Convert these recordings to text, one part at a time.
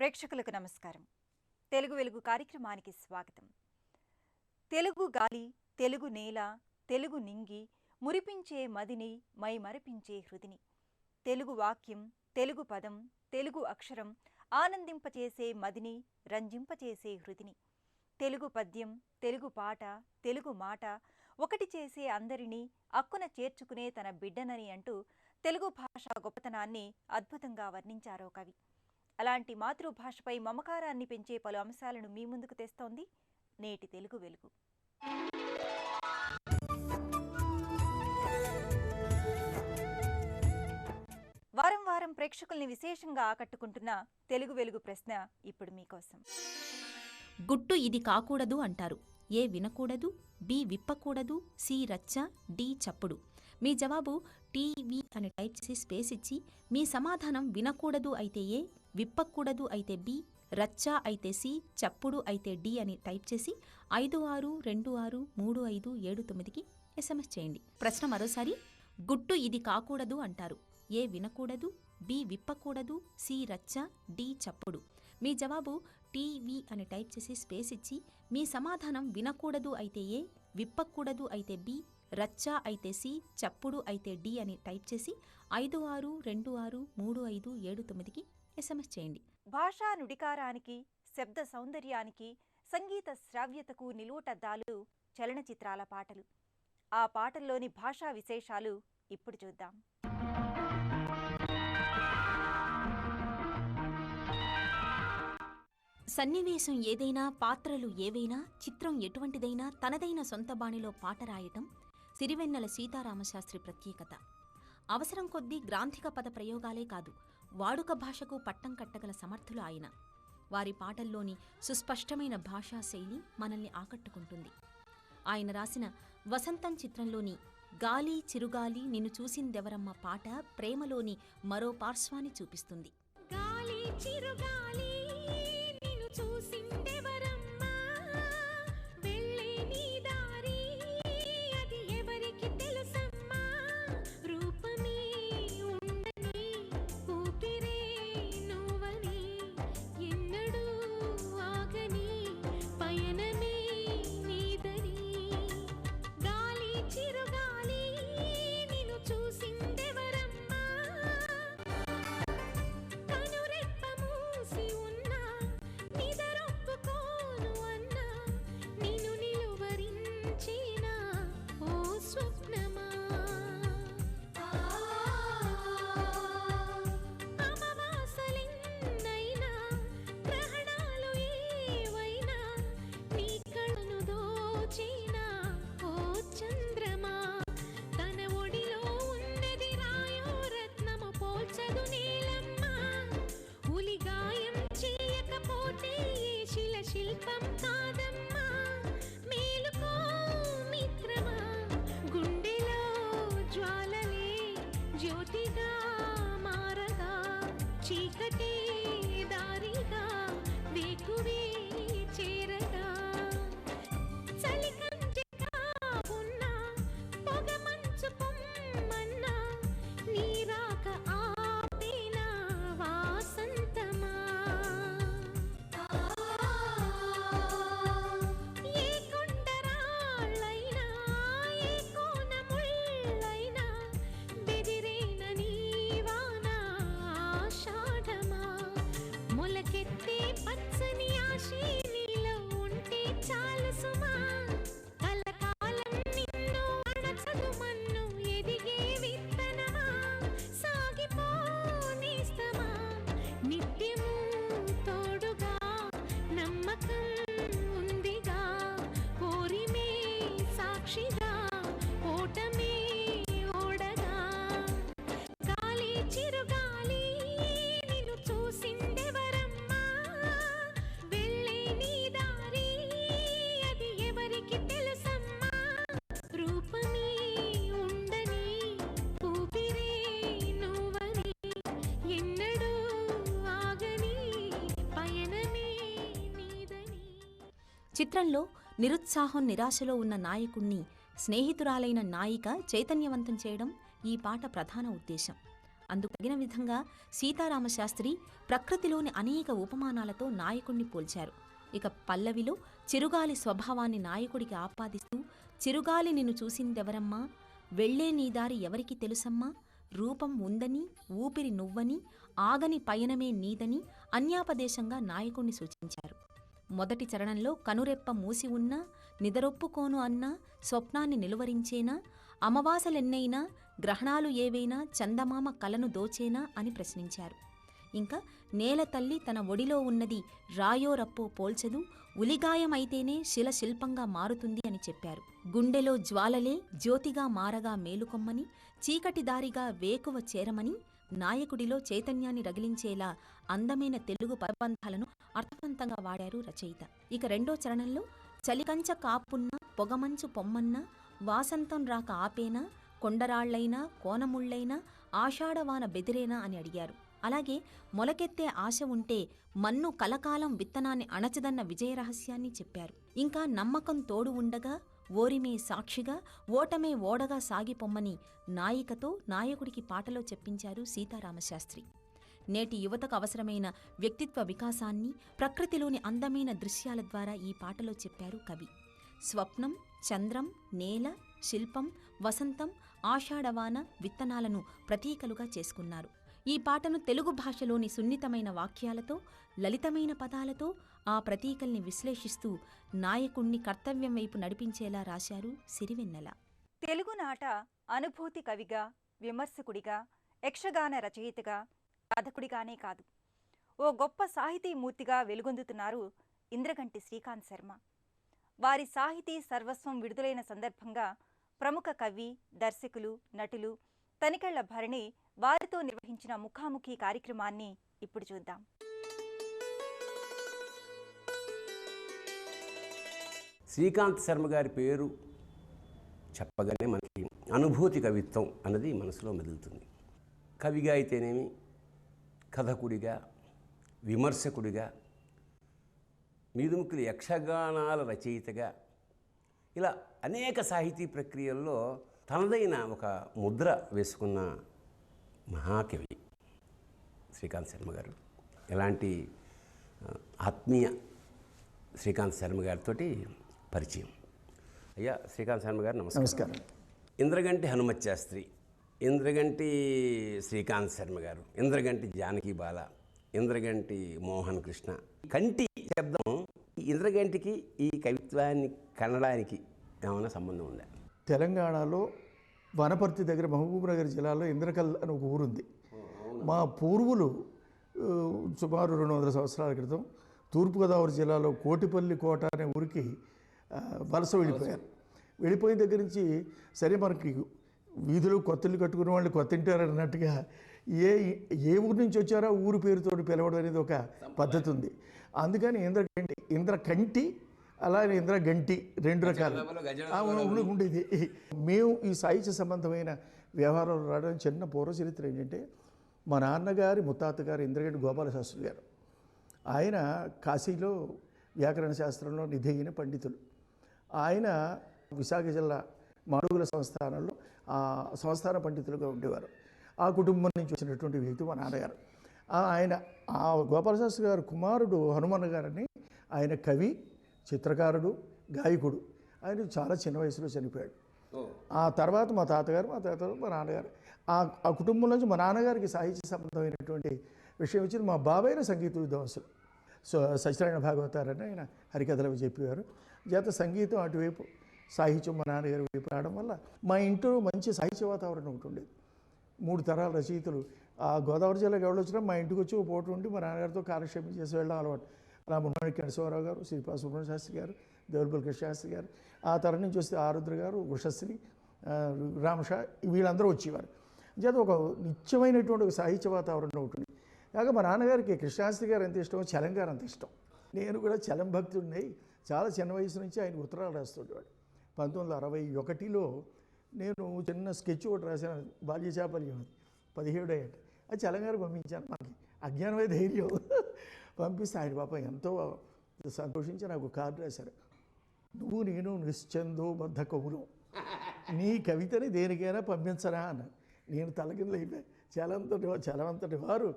ప్రేక్షకులకు నమస్కారం. తెలుగు వెలుగు కార్యక్రమానికి స్వాగతం. తెలుగు గాలి, తెలుగు నేల, తెలుగు నింగి, మురిపించే మదిని, మై మరిపించే హృదిని. తెలుగు వాక్యం, తెలుగు పదం, తెలుగు అక్షరం ఆనందింపచేసే మదిని, రంజింపచేసే హృదిని. తెలుగు పద్యం, తెలుగు పాట, తెలుగు మాట ఒకటి చేసే అందరినీ అక్కున చేర్చుకునే తన బిడ్డనని అంటూ తెలుగు భాష గొప్పతనాన్ని అద్భుతంగా వర్ణించారో కవి. అలాంటి మాతృభాషపై మమకారాన్ని పెంచే పలు అంశాలను మీ ముందుకు తెస్తోంది నేటి తెలుగు వెలుగు. వారం వారం ప్రేక్షకుల్ని విశేషంగా ఆకట్టుకుంటున్న తెలుగు వెలుగు ప్రశ్న ఇప్పుడు మీకోసం. గుట్టు ఇది కాకూడదు అంటారు. ఏ వినకూడదు, బి విప్పకూడదు, సి రచ్చ, డి చప్పుడు. మీ జవాబు టీవీ అని టైప్ చేసి స్పేస్ ఇచ్చి మీ సమాధానం వినకూడదు అయితే ఏ, విప్పకూడదు అయితే బి, రచ్చ అయితే సి, చప్పుడు అయితే డి అని టైప్ చేసి 56263579కి SMS చేయండి. ప్రశ్న మరోసారి. గుట్టు ఇది కాకూడదు అంటారు. ఏ వినకూడదు, బి విప్పకూడదు, సి రచ్చ, డి చప్పుడు. మీ జవాబు టీవీ అని టైప్ చేసి స్పేస్ ఇచ్చి మీ సమాధానం వినకూడదు అయితే ఏ, విప్పకూడదు అయితే బి, రచ్చ అయితే సి, చప్పుడు అయితే డి అని టైప్ చేసి 56263579కి SMS చేయండి. భాషా నుడికారానికి, శబ్ద సౌందర్యానికి, సంగీత శ్రావ్యతకు నిలువుటద్దాలు చలనచిత్రాల పాటలు. ఆ పాటల్లోని భాషా విశేషాలు ఇప్పుడు చూద్దాం. సన్నివేశం ఏదైనా, పాత్రలు ఏవైనా, చిత్రం ఎటువంటిదైనా తనదైన సొంత బాణిలో పాట రాయటం సిరివెన్నెల సీతారామశాస్త్రి ప్రత్యేకత. అవసరం కొద్దీ గ్రాంథిక పద ప్రయోగాలే కాదు, వాడుక భాషకు పట్టం కట్టగల సమర్థులు ఆయన. వారి పాటల్లోని సుస్పష్టమైన భాషా శైలి మనల్ని ఆకట్టుకుంటుంది. ఆయన రాసిన వసంతం చిత్రంలోని గాలి చిరుగాలి నిన్ను చూసిందెవరమ్మ పాట ప్రేమలోని మరో పార్శ్వాన్ని చూపిస్తుంది. గాలి చిరుగాలి నిన్ను చూసిందెవరమ్మా, వెళ్ళే నీ దారి అది ఎవరికి తెలుసమ్మా, రూపమే ఉండని ఊపిరే నువ్వని, ఎన్నడూ ఆగని పయనమే నీదని. గాలి చిరుగాలి నిన్ను చూసిందెవరమ్మా, కనురెప్ప మూసి ఉన్నా నిదరొప్పుకోను అన్నా, నిన్ను నిలువరించిన ఓ స్వప్నమా. అమావాసలెన్నైనా, గ్రహణాలు ఏవైనా, నీ కళను దోచిన ఓ చంద్రమా. తన ఒడిలో ఉన్నది రాయో రత్నము పోల్చదు నీలమ్మా, ఉలిగాయం చేయకపోతే ఏ శిల శిల్పం కాదమ్మా. మేలుకో మిత్రమా, గుండెలో జ్వాలలే జ్యోతిగా మారగా, చీకటే దారిగా వేకువే చేరగా, చలికంచె కావున్నా పొగమంచు పొమ్మన్నా, నీ రాక ఆపేనా వాసంతమా. ఏ కొండరాళ్ళైనా, ఏ కోన ముళ్ళైనా, బెదిరేన నీవాన ఆషాఢమా. మొలకెత్తే పచ్చని ఆశే నీలో ఉంటే చాలు సుమా, కలకాలం నిన్ను అడచదు మన్ను ఎదిగే విత్తనమా. సాగిపోనిస్తమా నిత్యము తోడుగా, నమ్మకం ఉందిగా, కోరిమే సాక్షిగా, ఓటమే ఓడగా. గాలి చిరుగాలి నిన్ను చూసిందెవరమ్మా, వెళ్ళే నీ దారి అది ఎవరికి తెలుసమ్మా, రూపమే ఉండని ఊపిరే నువ్వని, ఎన్నడూ ఆగని పయనమే నీదని. చిత్రంలో నిరుత్సాహం నిరాశలో ఉన్న నాయకుణ్ణి స్నేహితురాలైన నాయిక చైతన్యవంతం చేయడం ఈ పాట ప్రధాన ఉద్దేశం. అందుకు తగిన విధంగా సీతారామశాస్త్రి ప్రకృతిలోని అనేక ఉపమానాలతో నాయకుణ్ణి పోల్చారు. ఇక పల్లవిలో చిరుగాలి స్వభావాన్ని నాయకుడికి ఆపాదిస్తూ, చిరుగాలి నిన్ను చూసిందెవరమ్మా, వెళ్లే నీ దారి ఎవరికి తెలుసమ్మా, రూపం ఉందని ఊపిరి నువ్వని ఆగని పయనమే నీదని అన్యాపదేశంగా నాయకుణ్ణి సూచించారు. మొదటి చరణంలో కనురెప్ప మూసి ఉన్నా నిదరొప్పుకోను అన్నా, స్వప్నాన్ని నిలువరించేనా, అమవాసలెన్నైనా గ్రహణాలు ఏవైనా చందమామ కలను దోచేనా అని ప్రశ్నించారు. ఇంకా నేల తల్లి తన ఒడిలో ఉన్నది రాయో రప్పో పోల్చదు, ఉలిగాయమైతేనే శిల శిల్పంగా మారుతుంది అని చెప్పారు. గుండెలో జ్వాలలే జ్యోతిగా మారగా మేలుకొమ్మని, చీకటి దారిగా వేకువ చేరమని నాయకుడిలో చైతన్యాన్ని రగిలించేలా అందమైన తెలుగు పదబంధాలను అర్థవంతంగా వాడారు రచయిత. ఇక రెండో చరణంలో చలికంచ కాపున్నా పొగమంచు పొమ్మన్నా, వాసంతం రాక ఆపేనా, కొండరాళ్లైనా కోనముళ్లైనా ఆషాఢవాన బెదిరేనా అని అడిగారు. అలాగే మొలకెత్తే ఆశ ఉంటే మన్ను కలకాలం విత్తనాన్ని అణచదన్న విజయరహస్యాన్ని చెప్పారు. ఇంకా నమ్మకం తోడు ఉండగా ఓరిమే సాక్షిగా ఓటమే ఓడగా సాగిపొమ్మని నాయికతో నాయకుడికి పాటలో చెప్పించారు సీతారామశాస్త్రి. నేటి యువతకు అవసరమైన వ్యక్తిత్వ వికాసాన్ని ప్రకృతిలోని అందమైన దృశ్యాల ద్వారా ఈ పాటలో చెప్పారు కవి. స్వప్నం, చంద్రం, నేల, శిల్పం, వసంతం, ఆషాఢవాన విత్తనాలను ప్రతీకలుగా చేసుకున్నారు. ఈ పాటను తెలుగు భాషలోని సున్నితమైన వాక్యాలతో, లలితమైన పదాలతో ఆ ప్రతీకల్ని విశ్లేషిస్తూ నాయకుణ్ణి కర్తవ్యం వైపు నడిపించేలా రాశారు సిరివెన్నెల. తెలుగునాట అనుభూతి కవిగా, విమర్శకుడిగా, యక్షగాన రచయితగా, కథకుడిగానే కాదు, ఓ గొప్ప సాహితీమూర్తిగా వెలుగొందుతున్నారు ఇంద్రగంటి శ్రీకాంత్ శర్మ. వారి సాహితీ సర్వస్వం విడుదలైన సందర్భంగా ప్రముఖ కవి, దర్శకులు, నటులు తనికెళ్ల భరణి వారితో నిర్వహించిన ముఖాముఖి కార్యక్రమాన్ని ఇప్పుడు చూద్దాం. శ్రీకాంత్ శర్మ గారి పేరు చెప్పగానే మనకి అనుభూతి కవిత్వం అన్నది మనసులో మెదులుతుంది. కవిగా అయితేనేమి, కథకుడిగా, విమర్శకుడిగా, మీదుముక్కులు యక్షగానాల రచయితగా, ఇలా అనేక సాహితీ ప్రక్రియల్లో తనదైన ఒక ముద్ర వేసుకున్న మహాకవి శ్రీకాంత్ శర్మ గారు. ఎలాంటి ఆత్మీయ శ్రీకాంత్ శర్మ గారితో పరిచయం. అయ్యా శ్రీకాంత్ శర్మ గారు నమస్కారం. ఇంద్రగంటి హనుమత్ శాస్త్రి, ఇంద్రగంటి శ్రీకాంత్ శర్మ గారు, ఇంద్రగంటి జానకి బాల, ఇంద్రగంటి మోహన్ కృష్ణ. కంటి శబ్దం ఇంద్రగంటికి ఈ కవిత్వాన్ని కనడానికి ఏమైనా సంబంధం ఉందా? తెలంగాణలో వనపర్తి దగ్గర మహబూబ్నగర్ జిల్లాలో ఇంద్రకల్ అని ఒక ఊరుంది. మా పూర్వులు సుమారు 200 సంవత్సరాల క్రితం తూర్పుగోదావరి జిల్లాలో కోటిపల్లి కోట అనే ఊరికి వలస వెళ్ళిపోయారు. వెళ్ళిపోయిన దగ్గర నుంచి సరే మనకి వీధిలో కొత్తిల్లు కట్టుకునే వాళ్ళు కొత్తింటారు అన్నట్టుగా ఏ ఊరి నుంచి వచ్చారో ఊరు పేరుతో పిలవడం అనేది ఒక పద్ధతి ఉంది. అందుకని ఇంద్రకంటి అలాగే ఇంద్రగంటి రెండు రకాలు ఉండేది. మేము ఈ సాహిత్య సంబంధమైన వ్యవహారాలు రావడానికి చిన్న పూర్వచరిత్ర ఏంటంటే, మా నాన్నగారి ముత్తాతగారు ఇంద్రగంటి గోపాలశాస్త్రి గారు. ఆయన కాశీలో వ్యాకరణ శాస్త్రంలో నిధి అయిన పండితులు. ఆయన విశాఖ జిల్లా మాడుగుల సంస్థానంలో సంస్థాన పండితులుగా ఉండేవారు. ఆ కుటుంబం నుంచి వచ్చినటువంటి వ్యక్తి మా నాన్నగారు. ఆయన గోపాలశాస్త్రి గారు కుమారుడు హనుమన్న గారని, ఆయన కవి, చిత్రకారుడు, గాయకుడు. ఆయన చాలా చిన్న వయసులో చనిపోయాడు. ఆ తర్వాత మా తాతగారు, మా నాన్నగారు, ఆ కుటుంబం నుంచి మా నాన్నగారికి సాహిత్య సంబంధమైనటువంటి విషయం వచ్చింది. మా బాబాయిన సంగీత విద్వాంసులు. సత్యనారాయణ భాగవతారని ఆయన హరికథలు చెప్పేవారు. చేత సంగీతం అటువైపు, సాహిత్యం మా నాన్నగారి వైపు రావడం వల్ల మా ఇంట్లో మంచి సాహిత్య వాతావరణం ఒకటి ఉండేది. 3 తరాల రచయితలు ఆ గోదావరి జిల్లాకి ఎవరు వచ్చినా మా ఇంటికి వచ్చి ఒక పూట ఉండి మా నాన్నగారితో కాలక్షేపం చేసి వెళ్ళడం అలవాటు. అలా మున్నాడి కేశవరావు గారు, శ్రీపాద సుబ్రహ్మణ్య శాస్త్రి గారు, దేవులపల్లి కృష్ణ శాస్త్రి గారు, ఆ తరం నుంచి వస్తే ఆరుద్ర గారు, ఉషశ్రీ, రామషా, వీళ్ళందరూ వచ్చేవారు. చేత ఒక నిత్యమైనటువంటి ఒక సాహిత్య వాతావరణం ఉంటుంది. కాక మా నాన్నగారికి కృష్ణశాస్త్రి గారు ఎంత ఇష్టమో చలం గారు అంత ఇష్టం. నేను కూడా చలం భక్తుడిని. చాలా చిన్న వయసు నుంచి ఆయన ఉత్తరాలు రాస్తుండేవాడు. 1961లో నేను చిన్న స్కెచ్ ఒకటి రాశాను, బాల్య చాపల్యం, 17 ఏట. అది చలం గారు పంపించాను. మనకి అజ్ఞానమే ధైర్యం పంపిస్తే ఆయన పాపం ఎంతో సంతోషించి నాకు కార్డు రాశారు. నువ్వు నేను నిశ్చందో బద్ధ కవులు, నీ కవితని దేనికైనా పంపించరా అన్న. నేను తలకిందులు అయిపోయి చలవంతటి వారు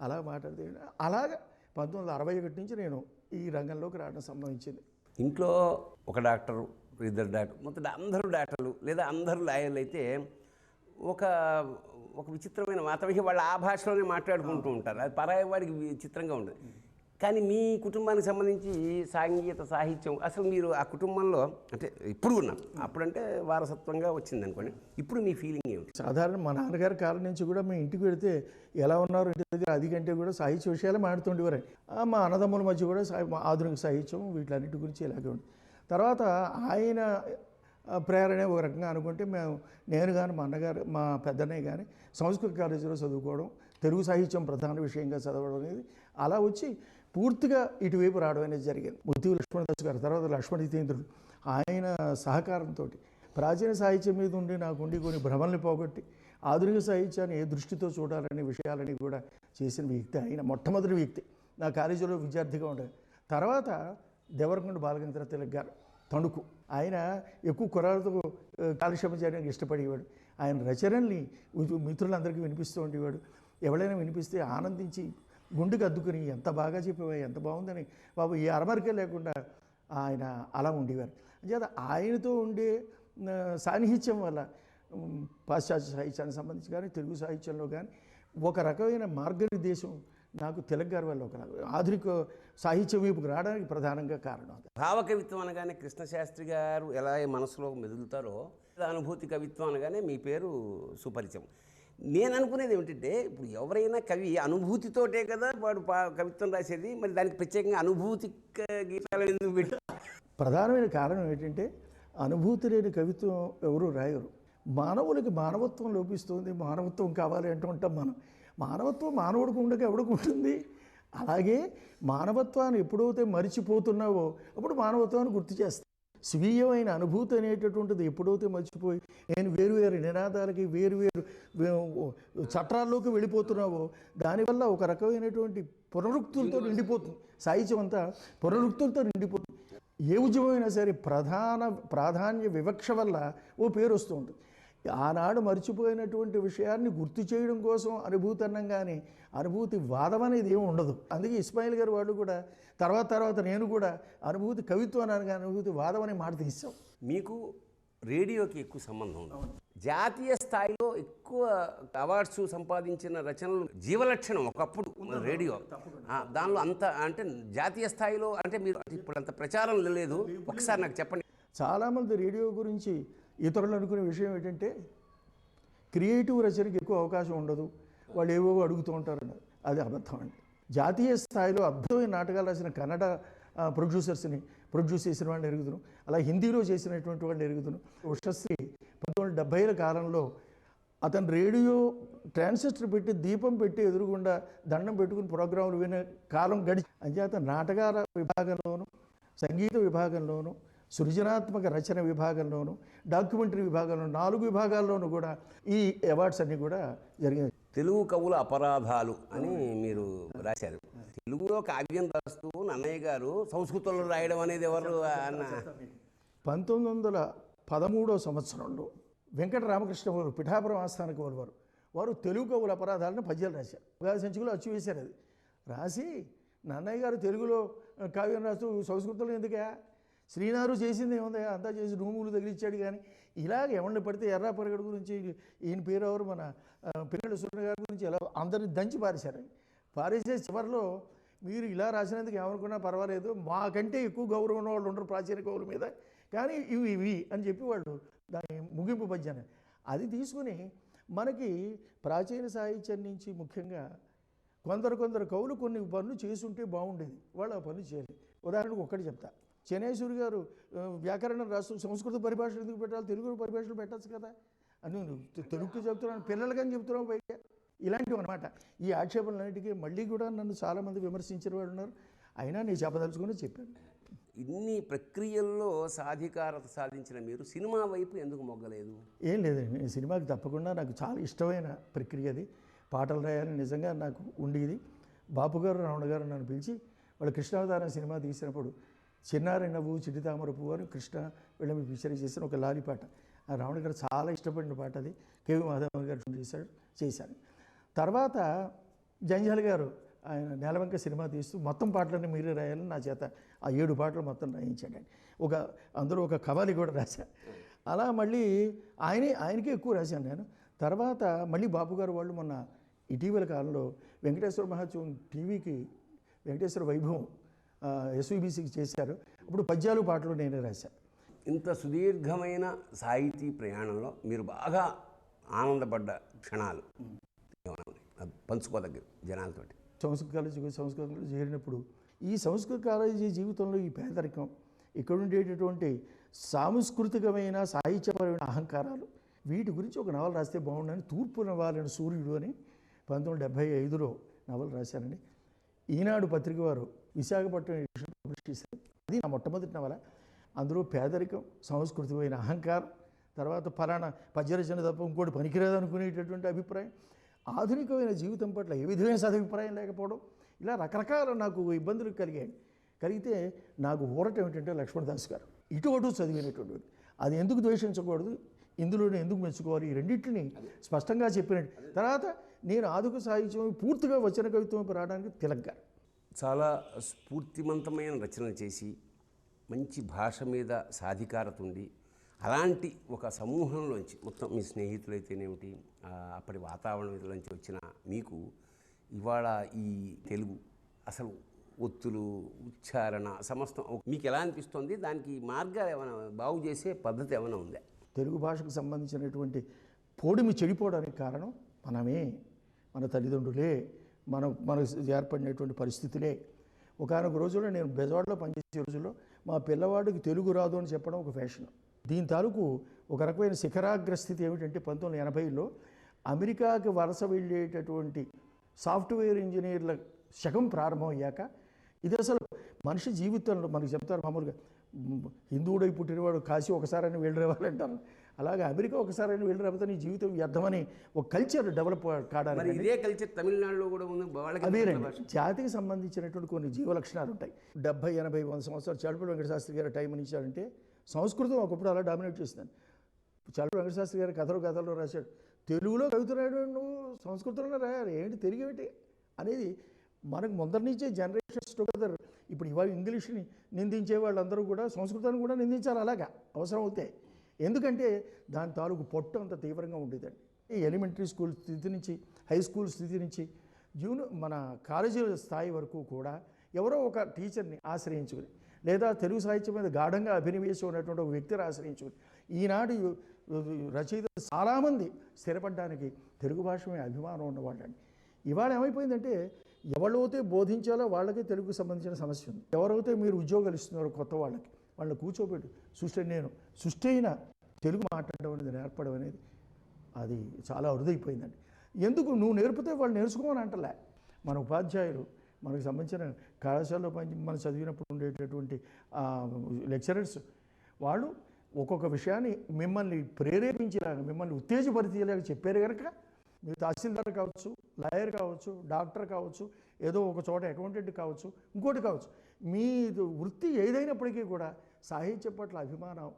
అలా మాట్లాడితే అలాగ 1961 నుంచి నేను ఈ రంగంలోకి రావడం సంభవించింది. ఇంట్లో ఒక డాక్టరు, ఇద్దరు డాక్టర్, మొత్తం అందరూ డాక్టర్లు లేదా అందరూ లాయర్లు అయితే ఒక ఒక విచిత్రమైన వాతావరణం, వాళ్ళు ఆ భాషలోనే మాట్లాడుకుంటూ ఉంటారు. అది పరాయి వాడికి విచిత్రంగా ఉండదు. కానీ మీ కుటుంబానికి సంబంధించి సాంగీత సాహిత్యం అసలు మీరు ఆ కుటుంబంలో అంటే ఇప్పుడు ఉన్నాం, అప్పుడంటే వారసత్వంగా వచ్చింది అనుకోండి, ఇప్పుడు మీ ఫీలింగ్ ఏమిటి? సాధారణ మా నాన్నగారి కాలం నుంచి కూడా మేము ఇంటికి వెళితే ఎలా ఉన్నారు ఇంటి దగ్గర అది కంటే కూడా సాహిత్య విషయాలే మాడుతుండేవారు. మా అన్నదమ్ముల మధ్య కూడా ఆధునిక సాహిత్యం వీటన్నిటి గురించి ఇలాగే ఉంది. తర్వాత ఆయన ప్రేరణ ఒక రకంగా అనుకుంటే నేను కానీ మా అన్నగారు మా పెద్దన్నయ్య కానీ సంస్కృత కాలేజీలో చదువుకోవడం, తెలుగు సాహిత్యం ప్రధాన విషయంగా చదవడం అనేది అలా వచ్చి పూర్తిగా ఇటువైపు రావడం అనేది జరిగింది. ముత్తి లక్ష్మణదాస్ గారు, తర్వాత లక్ష్మణ జితేంద్రుడు, ఆయన సహకారంతో ప్రాచీన సాహిత్యం మీద ఉండి నాకుండి కొన్ని భ్రమల్ని పోగొట్టి ఆధునిక సాహిత్యాన్ని ఏ దృష్టితో చూడాలనే విషయాలని కూడా చేసిన వ్యక్తి ఆయన. మొట్టమొదటి వ్యక్తి నా కాలేజీలో విద్యార్థిగా ఉండేది. తర్వాత దేవరకొండ బాలగంధర తిలక్ గారు తణుకు, ఆయన ఎక్కువ కుర్రాలతో కాలక్షేపం చేయడానికి ఇష్టపడేవాడు. ఆయన రచనల్ని మిత్రులందరికీ వినిపిస్తూ ఉండేవాడు. ఎవరైనా వినిపిస్తే ఆనందించి గుండెకి అద్దుకుని ఎంత బాగా చెప్పేవా, ఎంత బాగుందని బాబు ఏ అరమరికే లేకుండా ఆయన అలా ఉండేవారు. అంచేత ఆయనతో ఉండే సాన్నిహిత్యం వల్ల పాశ్చాత్య సాహిత్యానికి సంబంధించి కానీ తెలుగు సాహిత్యంలో కానీ ఒక రకమైన మార్గనిర్దేశం నాకు తిలక్ గారి వల్ల ఒక ఆధునిక సాహిత్యం వైపుకు రావడానికి ప్రధానంగా కారణం. భావకవిత్వం అనగానే కృష్ణశాస్త్రి గారు ఎలా మనసులో మెదులుతారో, అనుభూతి కవిత్వం అనగానే మీ పేరు సుపరిచయం. నేను అనుకునేది ఏమిటంటే, ఇప్పుడు ఎవరైనా కవి అనుభూతితోటే కదా వాడు కవిత్వం రాసేది, మరి దానికి ప్రత్యేకంగా అనుభూతి గీతాలు ఎందుకు పెట్టి? ప్రధానమైన కారణం ఏంటంటే అనుభూతి లేని కవిత్వం ఎవరు రాయరు. మానవులకి మానవత్వం లోపిస్తుంది, మానవత్వం కావాలి అంటూ ఉంటాం మనం. మానవత్వం మానవుడికి ఉండక ఎవడికి ఉంటుంది? అలాగే మానవత్వాన్ని ఎప్పుడైతే మరిచిపోతున్నావో అప్పుడు మానవత్వాన్ని గుర్తు చేస్తావు. స్వీయమైన అనుభూతి అనేటటువంటిది ఎప్పుడైతే మర్చిపోయి నేను వేరువేరు నినాదాలకి వేరువేరు చట్టాల్లోకి వెళ్ళిపోతున్నావో దానివల్ల ఒక రకమైనటువంటి పునరుక్తులతో నిండిపోతుంది. సాహిత్యం అంతా పునరుక్తులతో నిండిపోతుంది. ఏ ఉద్యమైనా సరే ప్రాధాన్య వివక్ష వల్ల ఓ పేరు వస్తూ ఉంటుంది. ఆనాడు మర్చిపోయినటువంటి విషయాన్ని గుర్తు చేయడం కోసం అనుభూతి అన్నం కానీ అనుభూతి వాదం అనేది ఏమి ఉండదు. అందుకే ఇస్మాయిల్ గారు వాళ్ళు కూడా తర్వాత నేను కూడా అనుభూతి కవిత్వం అన్నాను కానీ అనుభూతి వాదం అనే మాట తీసాం. మీకు రేడియోకి ఎక్కువ సంబంధం ఉంది. జాతీయ స్థాయిలో ఎక్కువ అవార్డ్స్ సంపాదించిన రచనలు జీవలక్షణం ఒకప్పుడు రేడియో. దానిలో అంత అంటే జాతీయ స్థాయిలో అంటే మీరు ఇప్పుడు అంత ప్రచారం లేదు. ఒకసారి నాకు చెప్పండి. చాలామంది రేడియో గురించి ఇతరులు అనుకునే విషయం ఏంటంటే క్రియేటివ్ రచనకి ఎక్కువ అవకాశం ఉండదు, వాళ్ళు ఏవో అడుగుతూ ఉంటారన్నారు. అది అబద్ధం అండి. జాతీయ స్థాయిలో అద్భుతమైన నాటకాలు రాసిన కన్నడ ప్రొడ్యూసర్స్ని ప్రొడ్యూస్ చేసిన వాళ్ళని ఎరుగుతున్నాం. అలా హిందీలో చేసినటువంటి వాళ్ళని ఎరుగుతున్నాం. ఉషశ్రీ 1970ల కాలంలో అతను రేడియో ట్రాన్సిస్టర్ పెట్టి దీపం పెట్టి ఎదురుగుండా దండం పెట్టుకుని ప్రోగ్రాంలు వినే కాలం గడిచి అంచేత నాటకాల విభాగంలోనూ సంగీత విభాగంలోనూ సృజనాత్మక రచన విభాగంలోనూ డాక్యుమెంటరీ విభాగంలో 4 విభాగాల్లోనూ కూడా ఈ అవార్డ్స్ అన్నీ కూడా జరిగాయి. తెలుగు కవుల అపరాధాలు అని మీరు రాశారు. తెలుగులో కావ్యం రాస్తూ నన్నయ్య గారు సంస్కృతంలో రాయడం అనేది ఎవరు అన్న 1913వ సంవత్సరంలో వెంకట రామకృష్ణ వారు పిఠాపురం ఆస్థానకు వారు తెలుగు కవుల అపరాధాలను పద్యాలు రాశారు. ఉగాది సంచికలో అచ్చు వేశారు. అది రాసి నన్నయ్య గారు తెలుగులో కావ్యం రాస్తూ సంస్కృతంలో ఎందుకే శ్రీనారు చేసింది ఏముందా అంతా చేసి రూములు తగిలిచ్చాడు. కానీ ఇలాగ ఎవరిని పడితే ఎర్రా పొరగడు గురించి ఈయన పేరు ఎవరు మన పిల్లల సూర్య గారి గురించి ఎలా అందరిని దంచి పారేశారు. పారేసే చివరిలో మీరు ఇలా రాసినందుకు ఏమనుకున్నా పర్వాలేదు, మాకంటే ఎక్కువ గౌరవం ఉన్న వాళ్ళు ఉండరు ప్రాచీన కవుల మీద, కానీ ఇవి అని చెప్పి వాళ్ళు దాని ముగింపు పద్యాన్ని అది తీసుకుని మనకి ప్రాచీన సాహిత్యం నుంచి ముఖ్యంగా కొందరు కవులు కొన్ని పనులు చేసుంటే బాగుండేది, వాళ్ళు ఆ పనులు చేయలేదు. ఉదాహరణకు ఒక్కటి చెప్తా. చెన్నైశ్వరి గారు వ్యాకరణం రాస్తూ సంస్కృత పరిభాషలు ఎందుకు పెట్టాలి, తెలుగు పరిభాషలు పెట్టచ్చు కదా అని తెలుగుకి చెప్తున్నాను, పిల్లలకని చెప్తున్నావు బయట. ఇలాంటివి అనమాట. ఈ ఆక్షేపణలన్నిటికీ మళ్ళీ కూడా నన్ను చాలామంది విమర్శించిన వాళ్ళు ఉన్నారు. అయినా నేను చెప్పదలుచుకుని చెప్పాను. ఇన్ని ప్రక్రియల్లో సాధికారత సాధించిన మీరు సినిమా వైపు ఎందుకు మొగ్గలేదు? ఏం లేదండి, నేను సినిమాకి తప్పకుండా నాకు చాలా ఇష్టమైన ప్రక్రియ అది. పాటలు రాయాలని నిజంగా నాకు ఉండేది. బాపు గారు రావణ గారు నన్ను పిలిచి వాళ్ళు కృష్ణావతారం సినిమా తీసినప్పుడు చిన్నారి నవ్వు చిట్టి తామర పువ్వు అని కృష్ణ వీళ్ళని పిక్చర్ చేసిన ఒక లాలి పాట. ఆ రావణ గారు చాలా ఇష్టపడిన పాట అది. కేవి మాధవన్ గారు చేశాను. తర్వాత జంజాల్ గారు ఆయన నేలవంక సినిమా తీస్తూ మొత్తం పాటలన్నీ మీరే రాయాలని నా చేత ఆ 7 పాటలు మొత్తం రాయించాడండి. అందులో ఒక కవాలి కూడా రాశా. అలా మళ్ళీ ఆయనకే ఎక్కువ రాశాను నేను. తర్వాత మళ్ళీ బాపు గారు వాళ్ళు మొన్న ఇటీవల కాలంలో వెంకటేశ్వర మహోత్సవం టీవీకి వెంకటేశ్వర వైభవం ఎస్వీబీసీకి చేశారు. అప్పుడు పద్యాలు పాటలు నేనే రాశాను. ఇంత సుదీర్ఘమైన సాహితీ ప్రయాణంలో మీరు బాగా ఆనందపడ్డ క్షణాలు ఏమైనా ఉన్నాయి? అది పంచుకోదగ్గర జనాలతోటి. సంస్కృతంలో చేరినప్పుడు ఈ సంస్కృత కాలేజీ జీవితంలో ఈ పేదరికం, ఇక్కడ ఉండేటటువంటి సాంస్కృతికమైన సాహిత్యపరమైన అహంకారాలు, వీటి గురించి ఒక నవల రాస్తే బాగుండని తూర్పు నవాలని సూర్యుడు అని 1975లో నవల రాశానండి. ఈనాడు పత్రిక వారు విశాఖపట్నం ఎడిషన్ పబ్లిష్ చేశారు. అది నా మొట్టమొదటి నవల. అందులో పేదరికం, సాంస్కృతికమైన అహంకారం, తర్వాత ఫలానా పద్యరచన తప్ప ఇంకోటి పనికిరాదు అనుకునేటటువంటి అభిప్రాయం, ఆధునికమైన జీవితం పట్ల ఏ విధమైన సదభిప్రాయం లేకపోవడం, ఇలా రకరకాల నాకు ఇబ్బందులు కలిగితే నాకు ఊరట ఏమిటంటే లక్ష్మణదాస్ గారు ఇటు చదివినటువంటి అది ఎందుకు ద్వేషించకూడదు, ఇందులోనే ఎందుకు మెచ్చుకోవాలి, ఈ రెండింటిని స్పష్టంగా చెప్పినట్టు. తర్వాత నేను ఆధునిక సాహిత్యం పూర్తిగా వచన కవిత్వం రావడానికి తిలక్ గారు చాలా స్ఫూర్తిమంతమైన రచనలు చేసి మంచి భాష మీద సాధికారత ఉండి అలాంటి ఒక సమూహంలోంచి మొత్తం మీ స్నేహితులైతేనేమిటి అప్పటి వాతావరణంలోంచి వచ్చిన మీకు ఇవాళ ఈ తెలుగు అసలు ఒత్తులు, ఉచ్చారణ, సమస్తం మీకు ఎలా అనిపిస్తుంది? దానికి మార్గాలు ఏమైనా బాగు చేసే పద్ధతి ఏమైనా ఉందా? తెలుగు భాషకు సంబంధించినటువంటి పోడిమి చెడిపోవడానికి కారణం మనమే, మన తల్లిదండ్రులే, మనకు ఏర్పడినటువంటి పరిస్థితులే. ఒకనొక రోజుల్లో నేను బెజవాడలో పనిచేసే రోజుల్లో మా పిల్లవాడికి తెలుగు రాదు అని చెప్పడం ఒక ఫ్యాషన్. దీని తాలూకు ఒక రకమైన శిఖరాగ్రస్థితి ఏమిటంటే 1980లో అమెరికాకి వలస వెళ్ళేటటువంటి సాఫ్ట్వేర్ ఇంజనీర్ల శకం ప్రారంభమయ్యాక ఇది అసలు మనిషి జీవితంలో మనకు చెప్తారు మామూలుగా హిందువుడై పుట్టినవాడు కాశీ ఒకసారైనా వెళ్ళి రావాలంటారు. అలాగే అమెరికా ఒకసారైనా వెళ్ళి రాకపోతే నీ జీవితం వ్యర్థమని ఒక కల్చర్ డెవలప్ కావడానికి ఇదే కల్చర్ తమిళనాడులో కూడా ఉంది. అదేనండి, జాతికి సంబంధించినటువంటి కొన్ని జీవలక్షణాలు ఉంటాయి. 70, 80, 100 సంవత్సరాలు చాలుపల్లి వెంకటశాస్త్రి గారు టైం ఇచ్చారంటే సంస్కృతం ఒకప్పుడు అలా డామినేట్ చేసిందని. చాలుపల్లి వెంకటశాస్త్రి గారు కథలు రాశాడు. తెలుగులో కవిత రాయడం నువ్వు సంస్కృతంలో రాయాలి, ఏంటి తెలుగు ఏంటి అనేది మనకు ముందరి నుంచే జనరేషన్స్ టుగెదర్. ఇప్పుడు ఇవాళ ఇంగ్లీష్ని నిందించే వాళ్ళందరూ కూడా సంస్కృతాన్ని కూడా నిందించాలి, అలాగా అవసరం అవుతాయి. ఎందుకంటే దాని తాలూకు పొట్టు అంత తీవ్రంగా ఉండేదండి. ఈ ఎలిమెంటరీ స్కూల్ స్థితి నుంచి హై స్కూల్ స్థితి నుంచి మన కాలేజీల స్థాయి వరకు కూడా ఎవరో ఒక టీచర్ని ఆశ్రయించుకుని లేదా తెలుగు సాహిత్యం మీద గాఢంగా అభినవేశం ఉన్నటువంటి ఒక వ్యక్తిని ఆశ్రయించుకుని ఈనాడు రచయితలు చాలామంది స్థిరపడడానికి తెలుగు భాష మీద అభిమానం ఉన్నవాళ్ళండి. ఇవాళ ఏమైపోయిందంటే ఎవరైతే బోధించాలో వాళ్ళకే తెలుగుకు సంబంధించిన సమస్య ఉంది. ఎవరైతే మీరు ఉద్యోగాలు ఇస్తున్నారో కొత్త వాళ్ళని కూర్చోబెట్టి సృష్టి అయిన తెలుగు మాట్లాడడం అనేది నేర్పడం అనేది అది చాలా అరుదైపోయిందండి. ఎందుకు నువ్వు నేర్పితే వాళ్ళు నేర్చుకోమని అంటలే. మన ఉపాధ్యాయులు, మనకు సంబంధించిన కళాశాలలో మనం చదివినప్పుడు ఉండేటటువంటి లెక్చరర్స్ వాళ్ళు ఒక్కొక్క విషయాన్ని మిమ్మల్ని ప్రేరేపించేలాగా, మిమ్మల్ని ఉత్తేజపరిచేలాగా చెప్పారు కనుక మీరు తహసీల్దార్ కావచ్చు, లాయర్ కావచ్చు, డాక్టర్ కావచ్చు, ఏదో ఒక చోట అకౌంటెంట్ కావచ్చు, ఇంకోటి కావచ్చు, మీ వృత్తి ఏదైనప్పటికీ కూడా సాహిత్య పట్ల అభిమానం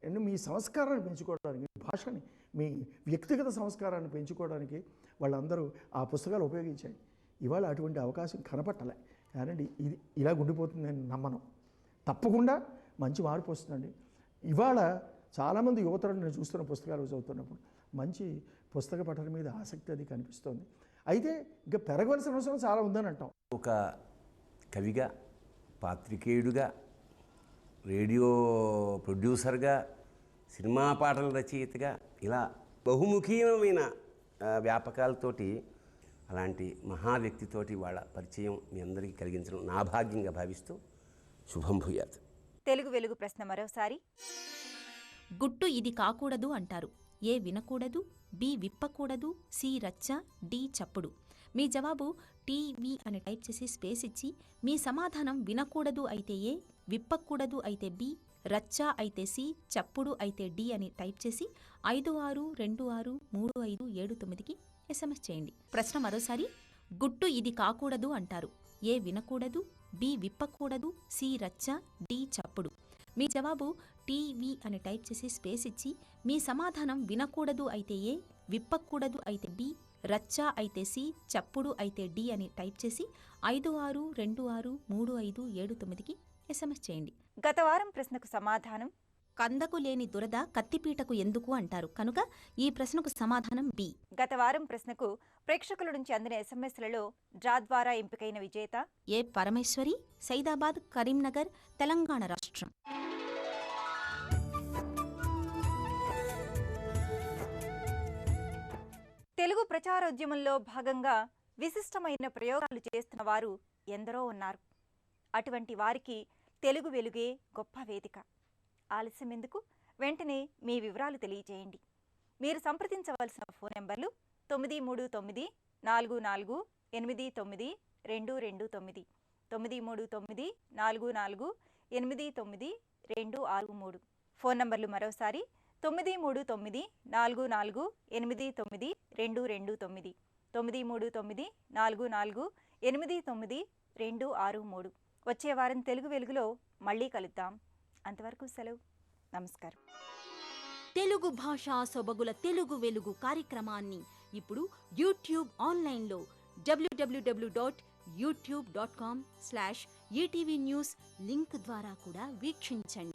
అండ్ మీ సంస్కారాన్ని పెంచుకోవడానికి, మీ భాషని, మీ వ్యక్తిగత సంస్కారాన్ని పెంచుకోవడానికి వాళ్ళందరూ ఆ పుస్తకాలు ఉపయోగించాయి. ఇవాళ అటువంటి అవకాశం కనపట్టలే. కానండి ఇది ఇలా ఉండిపోతుందని నమ్మను. తప్పకుండా మంచి మార్పు వస్తుందండి. ఇవాళ చాలామంది యువతలను నేను చూస్తున్న పుస్తకాలు చదువుతున్నప్పుడు మంచి పుస్తక పఠనం మీద ఆసక్తి అది కనిపిస్తోంది. అయితే ఇంకా పెరగవలసిన అవసరం చాలా ఉందని అంటాం. ఒక కవిగా, పాత్రికేయుడుగా, రేడియో ప్రొడ్యూసర్గా, సినిమా పాటల రచయితగా ఇలా బహుముఖీయమైన వ్యాపకాలతోటి అలాంటి మహా వ్యక్తితోటి వాళ్ళ పరిచయం మీ అందరికీ కలిగించడం నా భాగ్యంగా భావిస్తూ శుభం భూయాత్. తెలుగు వెలుగు ప్రశ్న మరోసారి. గుట్టు ఇది కాకూడదు అంటారు. ఏ వినకూడదు, బి విప్పకూడదు, సి రచ్చ, డి చప్పుడు. మీ జవాబు టీవీ అని టైప్ చేసి స్పేస్ ఇచ్చి మీ సమాధానం వినకూడదు అయితే ఏ, విప్పకూడదు అయితే బి, రచ్చ అయితే సి, చప్పుడు అయితే డి అని టైప్ చేసి 56263579కి SMS చేయండి. ప్రశ్న మరోసారి. గుట్టు ఇది కాకూడదు అంటారు. ఏ వినకూడదు, బి విప్పకూడదు, సి రచ్చ, డి చప్పుడు. మీ జవాబు టీవీ అని టైప్ చేసి స్పేస్ ఇచ్చి మీ సమాధానం వినకూడదు అయితే ఏ, విప్పకూడదు అయితే బి, రచ్చా అయితే సి, చప్పుడు అయితే డి అని టైప్ చేసి 56263579కి ఎస్ఎంఎస్ చేయండి. గత వారం ప్రశ్నకు సమాధానం కందకు లేని దురద కత్తిపీటకు ఎందుకు అంటారు కనుక ఈ ప్రశ్నకు సమాధానం బి. గత వారం ప్రశ్నకు ప్రేక్షకుల నుంచి అందిన ఎస్ఎంఎస్లలో డ్రా ద్వారా ఎంపికైన విజేత ఏ పరమేశ్వరి, సైదాబాద్, కరీంనగర్, తెలంగాణ రాష్ట్రం. తెలుగు ప్రచారోద్యమంలో భాగంగా విశిష్టమైన ప్రయోగాలు చేస్తున్న వారు ఎందరో ఉన్నారు. అటువంటి వారికి తెలుగు వెలుగే గొప్ప వేదిక. ఆలస్యం ఎందుకు? వెంటనే మీ వివరాలు తెలియజేయండి. మీరు సంప్రదించవలసిన ఫోన్ నెంబర్లు 939 44 89 229, 939 44 89 263. ఫోన్ నంబర్లు మరోసారి 939 44 89 229, 939 44 89 263. వచ్చే వారం తెలుగు వెలుగులో మళ్ళీ కలుద్దాం. అంతవరకు సెలవు. నమస్కారం. తెలుగు భాషా సొబగుల తెలుగు వెలుగు కార్యక్రమాన్ని ఇప్పుడు యూట్యూబ్ ఆన్లైన్లో www.youtube.com/ETV News లింక్ ద్వారా కూడా వీక్షించండి.